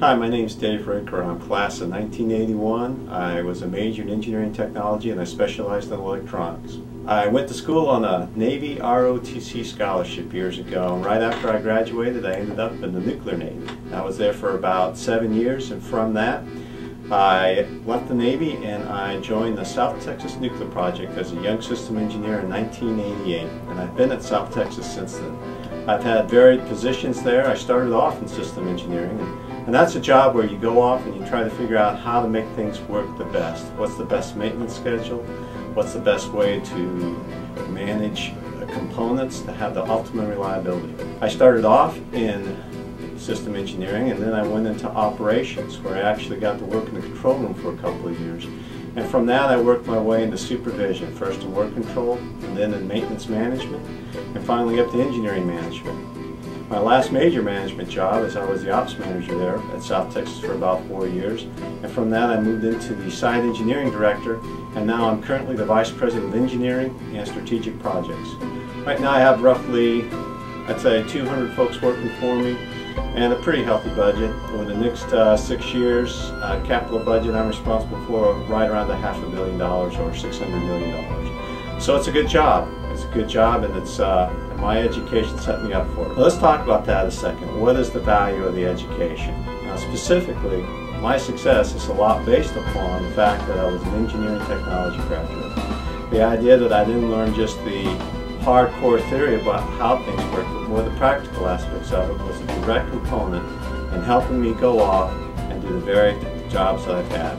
Hi, my name is Dave Recurrel. I'm class of 1981. I was a major in engineering technology and I specialized in electronics. I went to school on a Navy ROTC scholarship years ago, and right after I graduated I ended up in the nuclear Navy. I was there for about 7 years, and from that I left the Navy and I joined the South Texas Nuclear Project as a young system engineer in 1988, and I've been at South Texas since then. I've had varied positions there. I started off in system engineering, and that's a job where you go off and you try to figure out how to make things work the best. What's the best maintenance schedule? What's the best way to manage components to have the ultimate reliability? I started off in system engineering, and then I went into operations, where I actually got to work in the control room for a couple of years. And from that I worked my way into supervision, first in work control, and then in maintenance management, and finally up to engineering management. My last major management job is I was the ops manager there at South Texas for about 4 years, and from that I moved into the site engineering director, and now I'm currently the vice president of engineering and strategic projects. Right now I have roughly, I'd say, 200 folks working for me, and a pretty healthy budget. Over the next 6 years, capital budget I'm responsible for right around $500 million or $600 million. So it's a good job. It's a good job, and it's my education set me up for it. Let's talk about that a second. What is the value of the education? Now specifically, my success is a lot based upon the fact that I was an engineering technology graduate. The idea that I didn't learn just the hardcore theory about how things work, but more the practical aspects of it was a direct component in helping me go off and do the very jobs that I've had.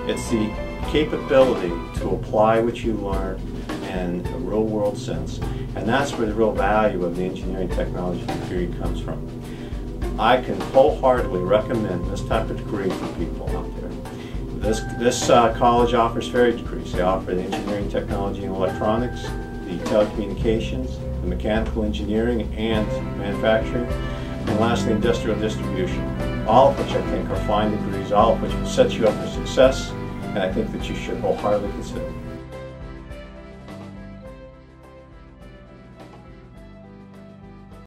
It's the capability to apply what you learn in a real world sense, and that's where the real value of the engineering technology degree comes from. I can wholeheartedly recommend this type of degree for people out there. This college offers varied degrees. They offer the engineering technology and electronics, the telecommunications, the mechanical engineering and manufacturing, and lastly industrial distribution, all of which I think are fine degrees, all of which will set you up for success, and I think that you should wholeheartedly consider.